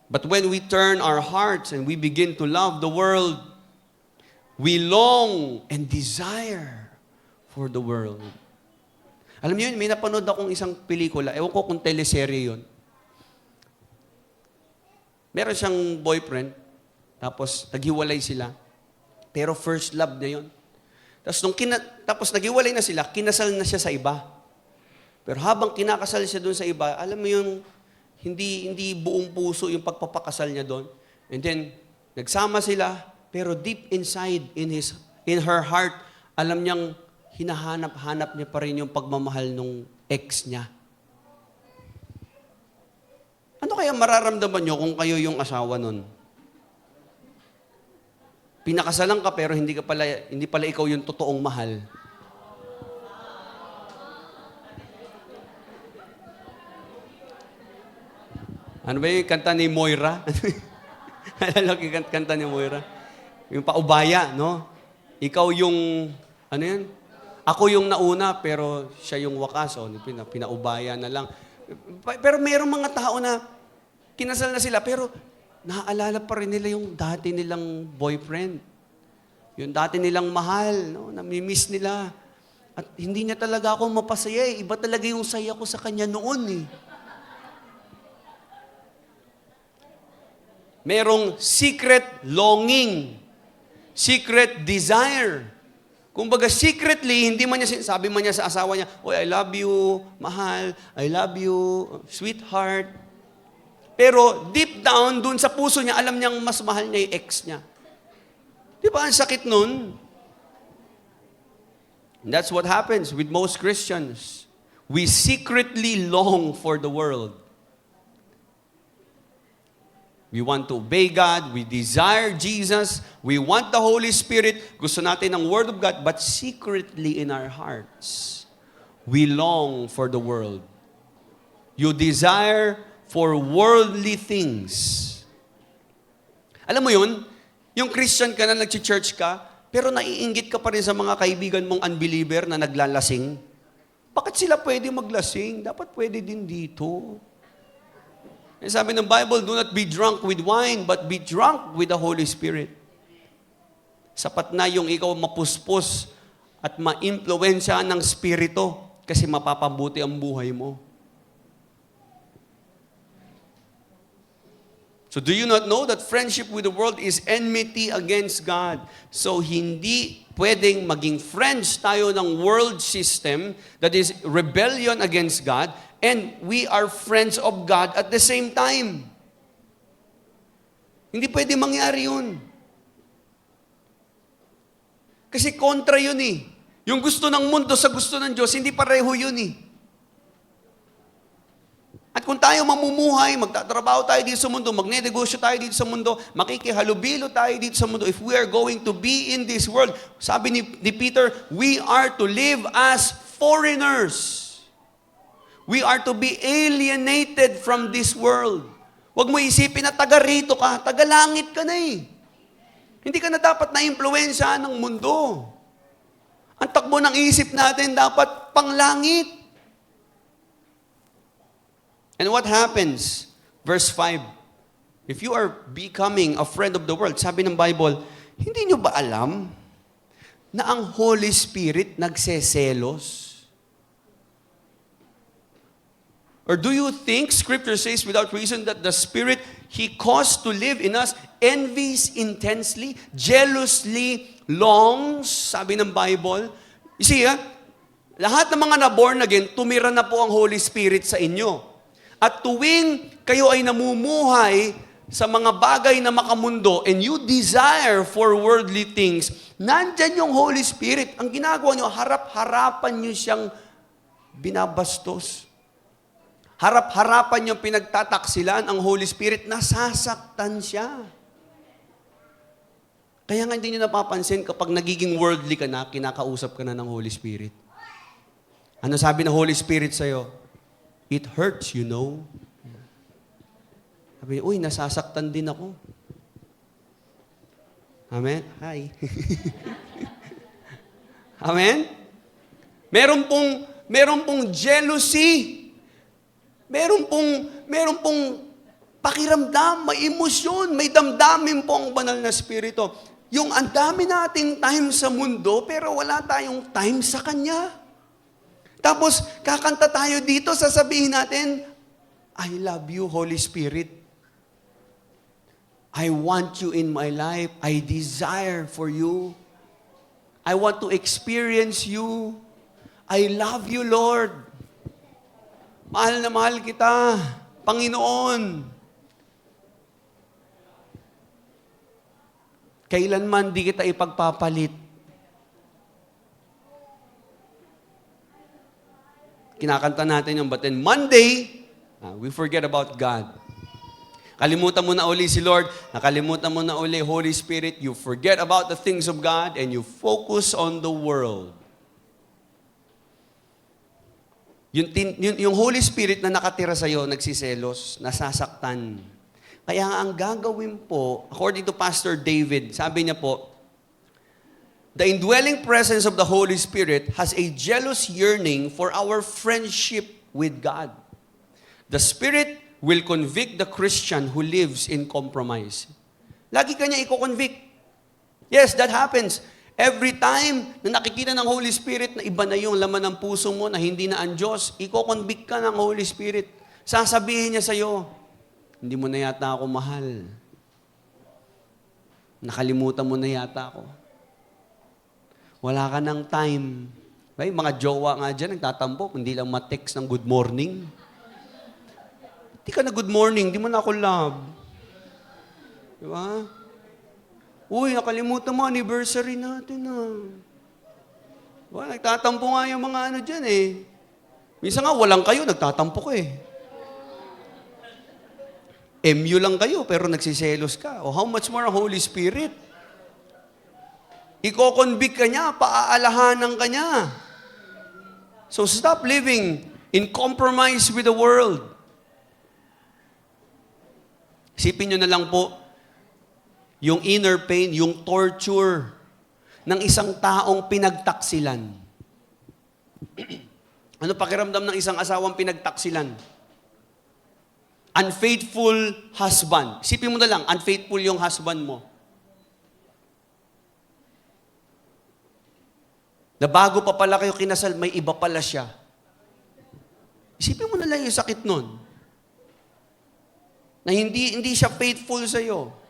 But when we turn our hearts and we begin to love the world, we long and desire for the world. Alam niyo yun, may napanood akong isang pelikula, ewan ko kung teleserye yun. Meron siyang boyfriend, tapos naghiwalay sila, pero first love niya yun. Tapos naghiwalay na sila, kinasal na siya sa iba. Pero habang kinakasal siya doon sa iba, alam mo yung hindi buong puso yung pagpapakasal niya doon. And then, nagsama sila, pero deep inside, in her heart, alam niyang hinahanap-hanap niya pa rin yung pagmamahal nung ex niya. Ano kaya mararamdaman niyo kung kayo yung asawa nun? Pinakasalan ka pero hindi pala ikaw yung totoong mahal. Ano ba yung kanta ni Moira? Alala ko yung kanta ni Moira? Yung paubaya, no? Ikaw yung, ano yan? Ako yung nauna, pero siya yung wakas. O, pinaubaya na lang. Pero mayroong mga tao na kinasal na sila, pero naaalala pa rin nila yung dati nilang boyfriend. Yung dati nilang mahal, no? Namimiss nila. At hindi niya talaga ako mapasaya eh. Iba talaga yung saya ko sa kanya noon eh. Merong secret longing. Secret desire. Kumbaga secretly, hindi man niya, sabi man niya sa asawa niya, "Oy, I love you, mahal. I love you, sweetheart." Pero deep down, dun sa puso niya, alam niyang mas mahal niya yung ex niya. Di ba? Ang sakit nun. And that's what happens with most Christians. We secretly long for the world. We want to obey God. We desire Jesus. We want the Holy Spirit. Gusto natin ng Word of God. But secretly in our hearts, we long for the world. You desire for worldly things. Alam mo yun? Yung Christian ka na, nag-church ka, pero naiinggit ka pa rin sa mga kaibigan mong unbeliever na naglalasing. Bakit sila pwede maglasing? Dapat pwede din dito. Sabi ng Bible, do not be drunk with wine, but be drunk with the Holy Spirit. Sapat na yung ikaw mapuspos at ma-impluwensya ng Spirito kasi mapapabuti ang buhay mo. So do you not know that friendship with the world is enmity against God? So hindi pwedeng maging friends tayo ng world system that is rebellion against God, and we are friends of God at the same time. Hindi pwede mangyari yun. Kasi kontra yun eh. Yung gusto ng mundo sa gusto ng Diyos, hindi pareho yun eh. At kung tayo mamumuhay, magtatrabaho tayo dito sa mundo, magnenegosyo tayo dito sa mundo, makikihalubilo tayo dito sa mundo, if we are going to be in this world, sabi ni Peter, we are to live as foreigners. We are to be alienated from this world. Huwag mo isipin na taga rito ka, taga langit ka na eh. Hindi ka na dapat na-impluwensyahan ng mundo. Ang takbo ng isip natin dapat panglangit. And what happens? Verse 5, if you are becoming a friend of the world, sabi ng Bible, hindi nyo ba alam na ang Holy Spirit nagseselos? Or do you think, Scripture says without reason, that the Spirit He caused to live in us envies intensely, jealously longs, sabi ng Bible? You see, lahat ng mga na-born again, tumira na po ang Holy Spirit sa inyo. At tuwing kayo ay namumuhay sa mga bagay na makamundo and you desire for worldly things, nandyan yung Holy Spirit. Ang ginagawa nyo, harap-harapan nyo siyang binabastos. Harap-harapan nyo pinagtataksilan ang Holy Spirit, nasasaktan siya. Kaya nga hindi nyo napapansin kapag nagiging worldly ka na, kinakausap ka na ng Holy Spirit. Ano sabi ng Holy Spirit sa'yo? It hurts, you know. Sabi, uy, nasasaktan din ako. Amen? Hi. Amen? Meron pong jealousy. Meron pong pakiramdam, may emosyon, may damdamin po ang banal na Espiritu. Yung ang dami nating time sa mundo, pero wala tayong time sa Kanya. Tapos, kakanta tayo dito, sasabihin natin, I love you, Holy Spirit. I want you in my life. I desire for you. I want to experience you. I love you, Lord. Mahal na mahal kita, Panginoon. Kailanman di kita ipagpapalit. Kinakanta natin yung, but then Monday, we forget about God. Kalimutan mo na uli si Lord, nakalimutan mo na uli Holy Spirit, you forget about the things of God and you focus on the world. Yung Holy Spirit na nakatira sa'yo, nagsiselos, nasasaktan. Kaya nga ang gagawin po, according to Pastor David, sabi niya po, the indwelling presence of the Holy Spirit has a jealous yearning for our friendship with God. The Spirit will convict the Christian who lives in compromise. Lagi kanya i-convict. Yes, that happens. Every time na nakikita ng Holy Spirit na iba na yung laman ng puso mo na hindi na ang Diyos, i-convict ka ng Holy Spirit. Sasabihin niya sa'yo, hindi mo na yata ako mahal. Nakalimutan mo na yata ako. Wala ka ng time. May mga jowa nga dyan, nagtatampok, hindi lang ma-text ng good morning. Hindi ka na good morning, hindi mo na ako love. Di ba? Uy, nakalimutan mo, anniversary natin Diba? Nagtatampo nga yung mga ano dyan eh. Minsan nga, walang kayo, nagtatampo ka eh. MU lang kayo, pero nagsiselos ka. O how much more ang Holy Spirit? Iko-convict ka niya, paaalahanan ka niya. So stop living in compromise with the world. Isipin nyo na lang po, yung inner pain, yung torture ng isang taong pinagtaksilan. Ano pakiramdam ng isang asawang pinagtaksilan? Unfaithful husband. Isipin mo na lang, unfaithful yung husband mo. Na bago pa pala kayo kinasal, may iba pala siya. Isipin mo na lang yung sakit nun. Na hindi siya faithful sa'yo.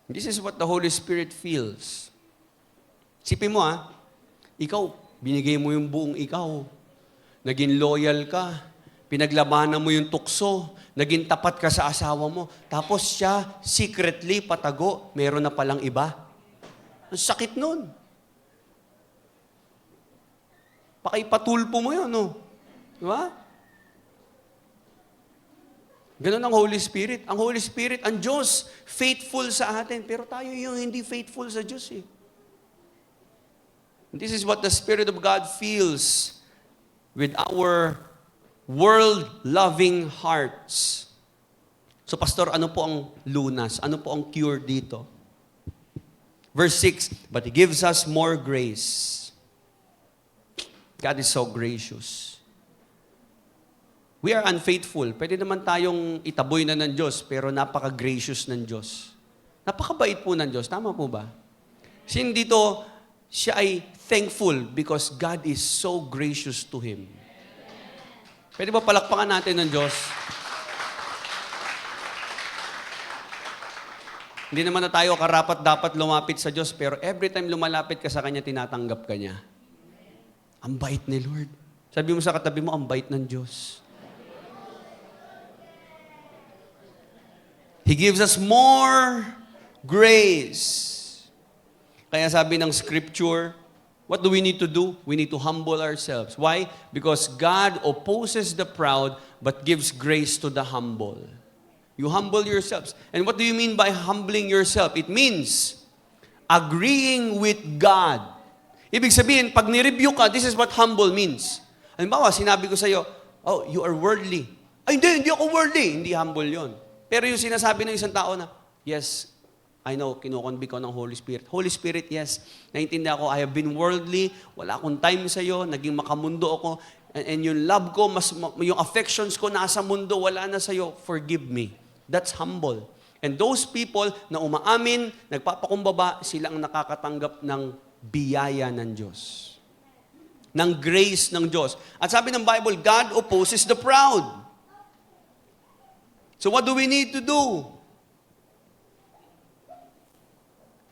This is what the Holy Spirit feels. Isipin mo ikaw, binigay mo yung buong ikaw. Naging loyal ka. Pinaglabanan mo yung tukso. Naging tapat ka sa asawa mo. Tapos siya, secretly, patago, meron na palang iba. Ang sakit nun. Pakiipatulpo mo yun, no? Di ba? Ganun ang Holy Spirit. Ang Holy Spirit, ang Diyos, faithful sa atin. Pero tayo yung hindi faithful sa Diyos eh. This is what the Spirit of God feels with our world-loving hearts. So, Pastor, ano po ang lunas? Ano po ang cure dito? Verse 6, but He gives us more grace. God is so gracious. We are unfaithful. Pwede naman tayong itaboy na ng Diyos, pero napaka-gracious ng Diyos. Napakabait po ng Diyos. Tama po ba? Sin dito, siya ay thankful because God is so gracious to him. Pwede ba palakpakan natin ng Diyos? Hindi naman na tayo karapat-dapat lumapit sa Diyos, pero every time lumalapit ka sa Kanya, tinatanggap ka niya. Ang bait ni Lord. Sabi mo sa katabi mo, ang bait ng Diyos. He gives us more grace. Kaya sabi ng Scripture, what do we need to do? We need to humble ourselves. Why? Because God opposes the proud, but gives grace to the humble. You humble yourselves. And what do you mean by humbling yourself? It means agreeing with God. Ibig sabihin, pag nireview ka, this is what humble means. Halimbawa, sinabi ko sa iyo, oh, you are worldly. Ay, hindi ako worldly. Hindi humble yon. Pero yung sinasabi ng isang tao na, yes, I know, kinukonvict ko ng Holy Spirit. Holy Spirit, yes, naintindihan ko, I have been worldly, wala akong time sa iyo, naging makamundo ako, and yung love ko, yung affections ko nasa mundo, wala na sa iyo, forgive me. That's humble. And those people na umaamin, nagpapakumbaba, sila ang nakakatanggap ng biyaya ng Diyos. Ng grace ng Diyos. At sabi ng Bible, God opposes the proud. So what do we need to do?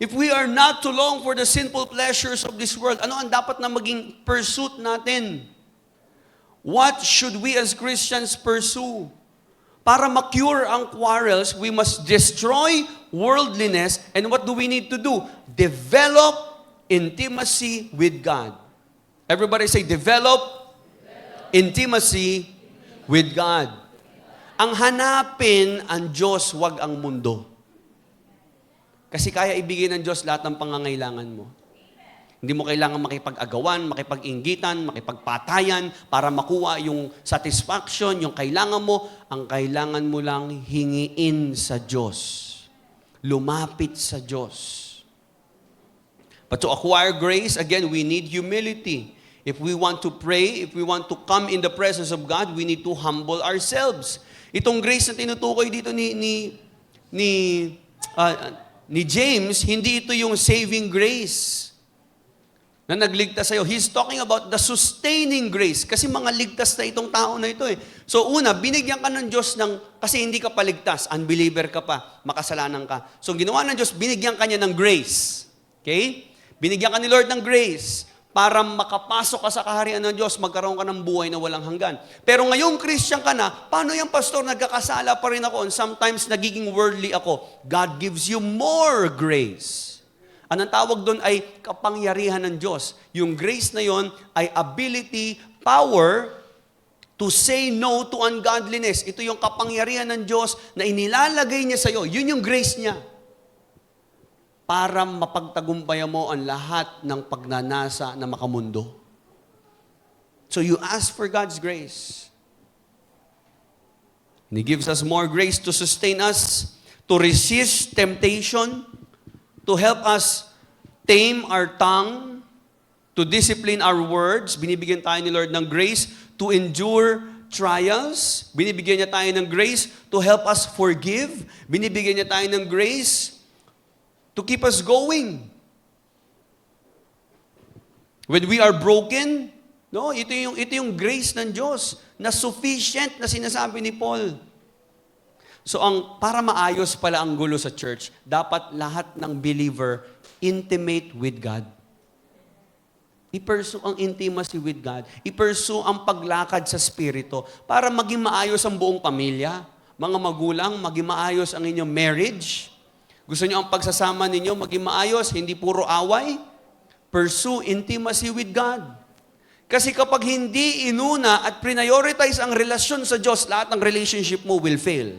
If we are not to long for the sinful pleasures of this world, ano ang dapat na maging pursuit natin? What should we as Christians pursue? Para ma-cure ang quarrels, we must destroy worldliness. And what do we need to do? Develop intimacy with God. Everybody say, develop intimacy with God. Ang hanapin ang Diyos, wag ang mundo. Kasi kaya ibigay ng Diyos lahat ng pangangailangan mo. Hindi mo kailangan makipag-agawan, makipag-inggitan, makipagpatayan para makuha yung satisfaction, yung kailangan mo. Ang kailangan mo lang hingiin sa Diyos. Lumapit sa Diyos. But to acquire grace, again, we need humility. If we want to pray, if we want to come in the presence of God, we need to humble ourselves. Itong grace na tinutukoy dito ni James, hindi ito yung saving grace na nagligtas sa'yo. He's talking about the sustaining grace. Kasi mga ligtas na itong tao na ito eh. So una, binigyan ka ng Diyos kasi hindi ka paligtas, unbeliever ka pa, makasalanan ka. So ginawa ng Diyos, binigyan ka niya ng grace. Okay? Binigyan ka ni Lord ng grace para makapasok ka sa kaharian ng Diyos, magkaroon ka ng buhay na walang hanggan. Pero ngayong Christian ka na, paano yung pastor, nagkakasala pa rin ako, and sometimes nagiging worldly ako. God gives you more grace. Anong tawag doon ay kapangyarihan ng Diyos. Yung grace na yon ay ability, power to say no to ungodliness. Ito yung kapangyarihan ng Diyos na inilalagay niya sa iyo. Yun yung grace niya. Para mapagtagumpayan mo ang lahat ng pagnanasa na makamundo. So you ask for God's grace. And He gives us more grace to sustain us, to resist temptation, to help us tame our tongue, to discipline our words. Binibigyan tayo ni Lord ng grace to endure trials. Binibigyan niya tayo ng grace to help us forgive. Binibigyan niya tayo ng grace to keep us going. When we are broken, no, ito yung grace ng Diyos na sufficient na sinasabi ni Paul. So para maayos pala ang gulo sa church, dapat lahat ng believer intimate with God. I-pursue ang intimacy with God. I-pursue ang paglakad sa Espiritu para maging maayos ang buong pamilya. Mga magulang, maging maayos ang inyong marriage. Gusto niyo ang pagsasama ninyo maging maayos, hindi puro away? Pursue intimacy with God. Kasi kapag hindi inuna at prioritize ang relasyon sa Diyos, lahat ng relationship mo will fail.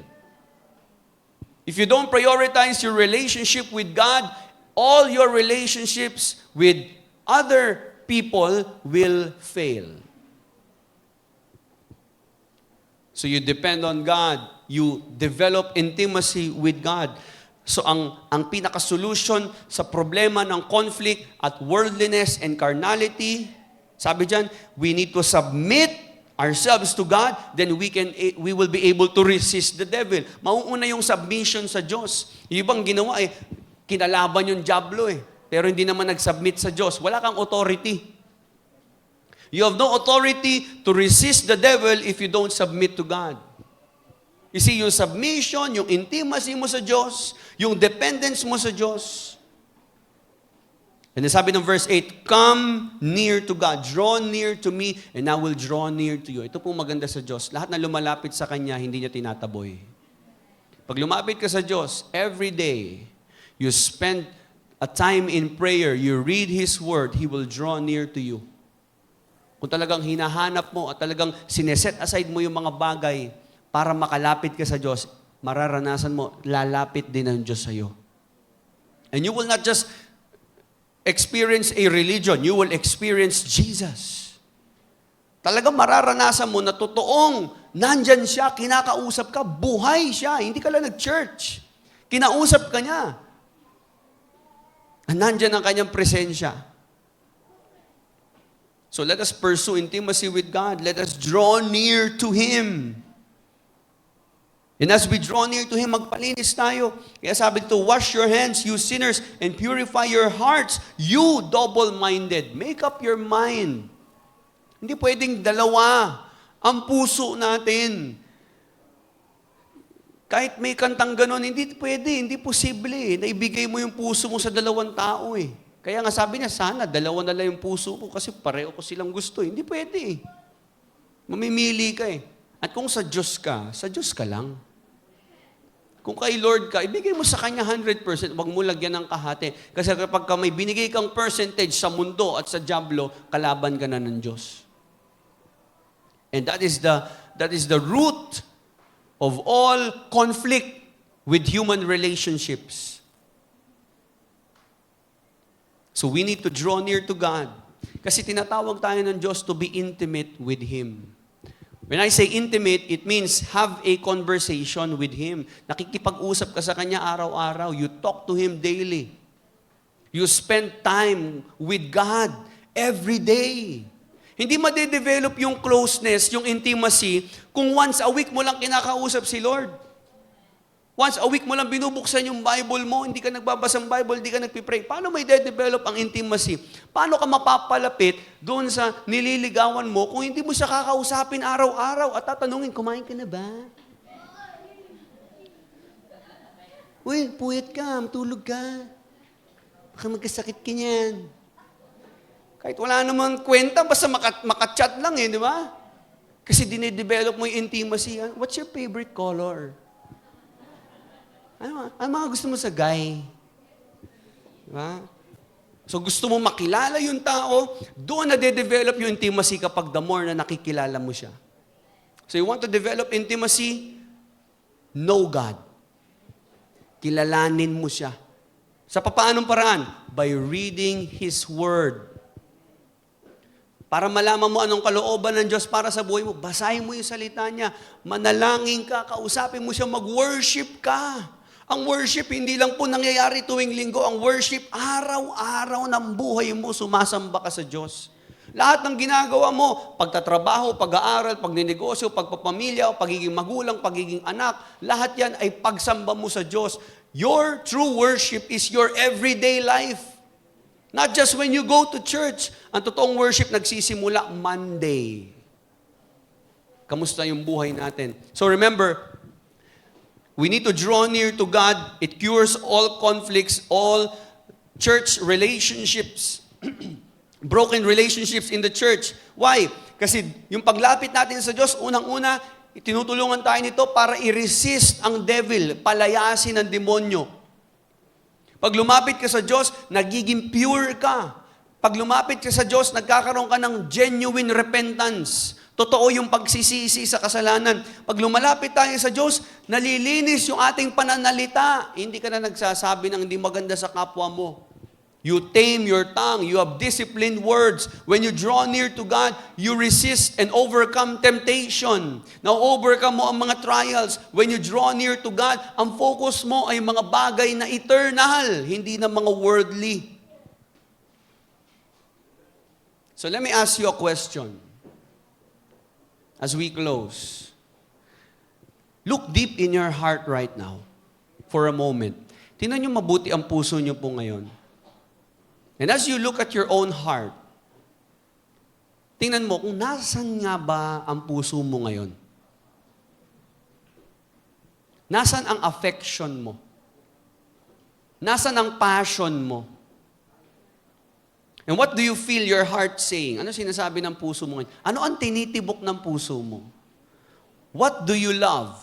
If you don't prioritize your relationship with God, all your relationships with other people will fail. So you depend on God. You develop intimacy with God. So ang pinaka-solution sa problema ng conflict at worldliness and carnality, sabi diyan, we need to submit ourselves to God, then we will be able to resist the devil. Mauuna yung submission sa Diyos. Yung ibang ginawa kinalaban yung diablo pero hindi naman nag-submit sa Diyos. Wala kang authority. You have no authority to resist the devil if you don't submit to God. You see, yung submission, yung intimacy mo sa Diyos, yung dependence mo sa Diyos. And then sabi ng verse 8, come near to God, draw near to me, and I will draw near to you. Ito pong maganda sa Diyos. Lahat na lumalapit sa Kanya, hindi niya tinataboy. Pag lumapit ka sa Diyos, every day, you spend a time in prayer, you read His Word, He will draw near to you. Kung talagang hinahanap mo at talagang sineset aside mo yung mga bagay para makalapit ka sa Diyos, mararanasan mo, lalapit din ang Diyos sa iyo. And you will not just experience a religion, you will experience Jesus. Talagang mararanasan mo na totoong nandyan siya, kinakausap ka, buhay siya, hindi ka lang nag-church. Kinausap ka niya. Nandyan ang kanyang presensya. So let us pursue intimacy with God. Let us draw near to Him. And as we draw near to Him, magpalinis tayo. Kaya sabi dito, wash your hands, you sinners, and purify your hearts, you double-minded. Make up your mind. Hindi pwedeng dalawa ang puso natin. Kahit may kantang ganon, hindi pwede, hindi posible. Naibigay mo yung puso mo sa dalawang tao Kaya nga sabi niya, sana dalawa na lang yung puso ko kasi pareho ko silang gusto. Hindi pwede. Mamimili ka At kung sa Diyos ka lang. Kung kay Lord ka, ibigay mo sa Kanya 100%, wag mo lagyan ng kahati. Kasi kapag may binigay kang percentage sa mundo at sa diablo, kalaban ka na ng Diyos. And that is the root of all conflict with human relationships. So we need to draw near to God. Kasi tinatawag tayo ng Diyos to be intimate with Him. When I say intimate, it means have a conversation with Him. Nakikipag-usap ka sa Kanya araw-araw. You talk to Him daily. You spend time with God every day. Hindi madedevelop yung closeness, yung intimacy, kung once a week mo lang kinakausap si Lord. Once a week mo lang binubuksan yung Bible mo, hindi ka nagbabasa ng Bible, hindi ka nagpipray. Paano may de-develop ang intimacy? Paano ka mapapalapit doon sa nililigawan mo kung hindi mo siya kakausapin araw-araw at tatanungin, kumain ka na ba? Uy, puyat ka, matulog ka. Baka magkasakit ka niyan. Kahit wala naman kwenta, basta makachat lang di ba? Kasi dinidevelop mo yung intimacy. What's your favorite color? Ano mga gusto mo sa guy? Diba? So gusto mo makilala yung tao, doon na de-develop yung intimacy kapag the more na nakikilala mo siya. So you want to develop intimacy? Know God. Kilalanin mo siya. Sa papaanong paraan? By reading His Word. Para malaman mo anong kalooban ng Diyos para sa buhay mo, basahin mo yung salita niya, manalangin ka, kausapin mo siya, mag-worship ka. Ang worship, hindi lang po nangyayari tuwing linggo. Ang worship, araw-araw ng buhay mo, sumasamba ka sa Diyos. Lahat ng ginagawa mo, pagtatrabaho, pag-aaral, pagninegosyo, pagpapamilya, pagiging magulang, pagiging anak, lahat yan ay pagsamba mo sa Diyos. Your true worship is your everyday life. Not just when you go to church. Ang totoong worship nagsisimula Monday. Kamusta yung buhay natin? So remember, we need to draw near to God. It cures all conflicts, all church relationships, broken relationships in the church. Why? Kasi yung paglapit natin sa Diyos, unang-una, tinutulungan tayo nito para i-resist ang devil, palayasin ang demonyo. Pag lumapit ka sa Diyos, nagiging pure ka. Pag lumapit ka sa Diyos, nagkakaroon ka ng genuine repentance. Totoo yung pagsisisi sa kasalanan. Pag lumalapit tayo sa Diyos, nalilinis yung ating pananalita. Hindi ka na nagsasabi ng hindi maganda sa kapwa mo. You tame your tongue. You have disciplined words. When you draw near to God, you resist and overcome temptation. Now, overcome mo ang mga trials. When you draw near to God, ang focus mo ay mga bagay na eternal, hindi na mga worldly. So let me ask you a question as we close. Look deep in your heart right now for a moment. Tingnan niyo mabuti ang puso niyo po ngayon. And as you look at your own heart, tingnan mo kung nasan nga ba ang puso mo ngayon. Nasan ang affection mo? Nasan ang passion mo? And what do you feel your heart saying? Ano sinasabi ng puso mo ngayon? Ano ang tinitibok ng puso mo? What do you love?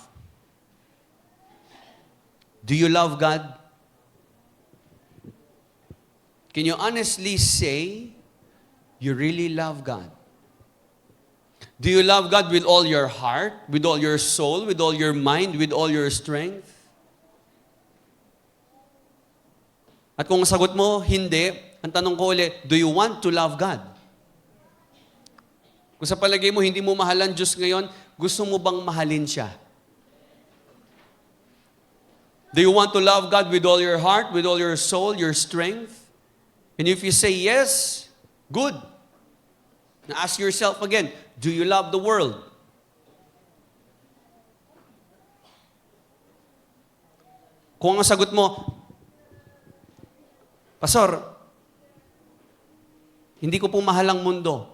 Do you love God? Can you honestly say you really love God? Do you love God with all your heart, with all your soul, with all your mind, with all your strength? At kung sagot mo, hindi, ang tanong ko ulit, do you want to love God? Kung sa palagay mo, hindi mo mahal ang Diyos ngayon, gusto mo bang mahalin siya? Do you want to love God with all your heart, with all your soul, your strength? And if you say yes, good. Now ask yourself again, do you love the world? Kung ang sagot mo, Pastor, hindi ko po mahal ang mundo.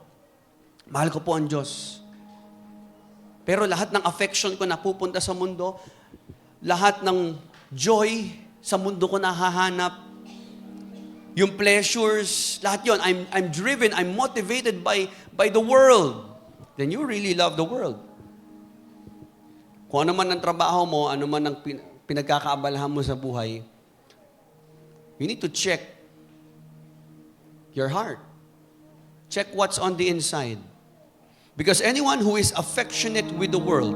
Mahal ko po ang Diyos. Pero lahat ng affection ko napupunta sa mundo, lahat ng joy sa mundo ko nahahanap, yung pleasures, lahat yon, I'm driven, I'm motivated by the world. Then you really love the world. Kung ano man ang trabaho mo, ano man ang pinagkakaabalahan mo sa buhay, you need to check your heart. Check what's on the inside. Because anyone who is affectionate with the world,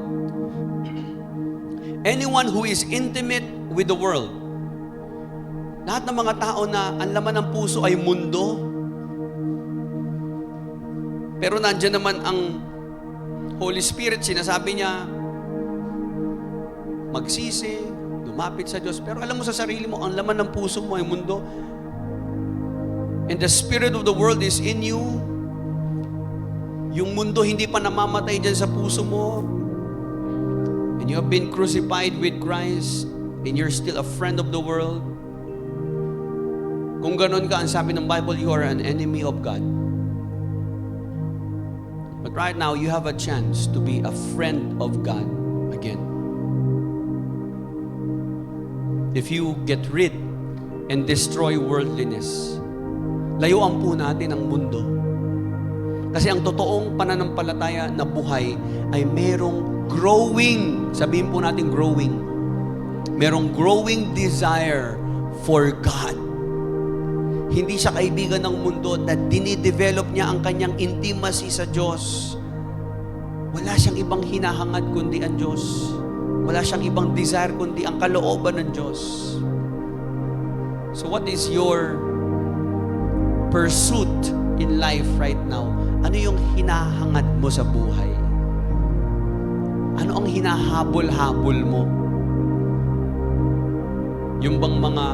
anyone who is intimate with the world, lahat ng mga tao na ang laman ng puso ay mundo, pero nandiyan naman ang Holy Spirit, sinasabi niya, magsisi, lumapit sa Diyos. Pero alam mo sa sarili mo, ang laman ng puso mo ay mundo. And the spirit of the world is in you. Yung mundo hindi pa namamatay dyan sa puso mo. And you have been crucified with Christ, and you're still a friend of the world. Kung ganun ka, ang sabi ng Bible, you are an enemy of God. But right now, you have a chance to be a friend of God again. If you get rid and destroy worldliness, layuan po natin ang mundo. Kasi ang totoong pananampalataya na buhay ay merong growing, sabihin po natin growing, merong growing desire for God. Hindi siya kaibigan ng mundo na dinidevelop niya ang kanyang intimacy sa Diyos. Wala siyang ibang hinahangad kundi ang Diyos. Wala siyang ibang desire kundi ang kalooban ng Diyos. So what is your pursuit in life right now? Ano yung hinahangad mo sa buhay? Ano ang hinahabol-habol mo? Yung bang mga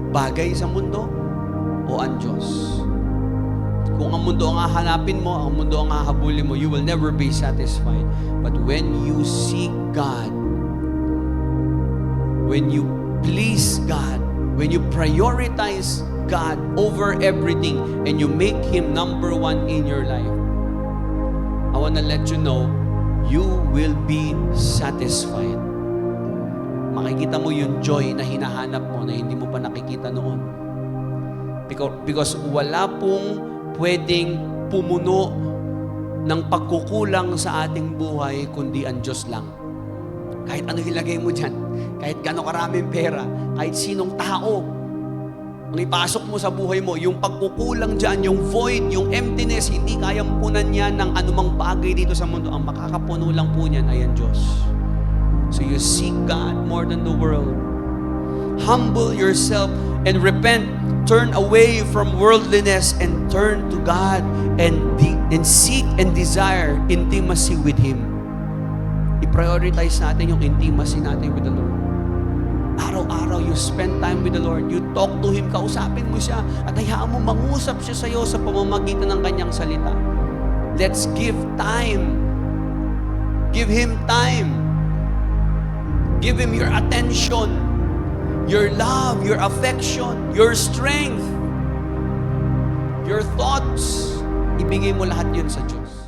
bagay sa mundo? O ang Diyos? Kung ang mundo ang hahanapin mo, ang mundo ang hahabulin mo, you will never be satisfied. But when you seek God, when you please God, when you prioritize God over everything, and you make Him number one in your life, I want to let you know, you will be satisfied. Makikita mo yung joy na hinahanap mo na hindi mo pa nakikita noon. Because wala pong pwedeng pumuno ng pagkukulang sa ating buhay kundi ang Diyos lang. Kahit ano ilagay mo dyan, kahit gano'ng karaming pera, kahit sinong tao, Ang ipasok mo sa buhay mo, yung pagkukulang dyan, yung void, yung emptiness, hindi kayang punan yan ng anumang bagay dito sa mundo. Ang makakapuno lang po niyan ay ang Diyos. So you seek God more than the world. Humble yourself and repent. Turn away from worldliness and turn to God and seek and desire intimacy with Him. I-prioritize natin yung intimacy natin with the Lord. Araw-araw, you spend time with the Lord. You talk to Him, kausapin mo siya, at hayaan mo mangusap siya sa iyo sa pamamagitan ng kanyang salita. Let's give time. Give Him time. Give Him your attention, your love, your affection, your strength, your thoughts. Ibigay mo lahat yun sa Diyos.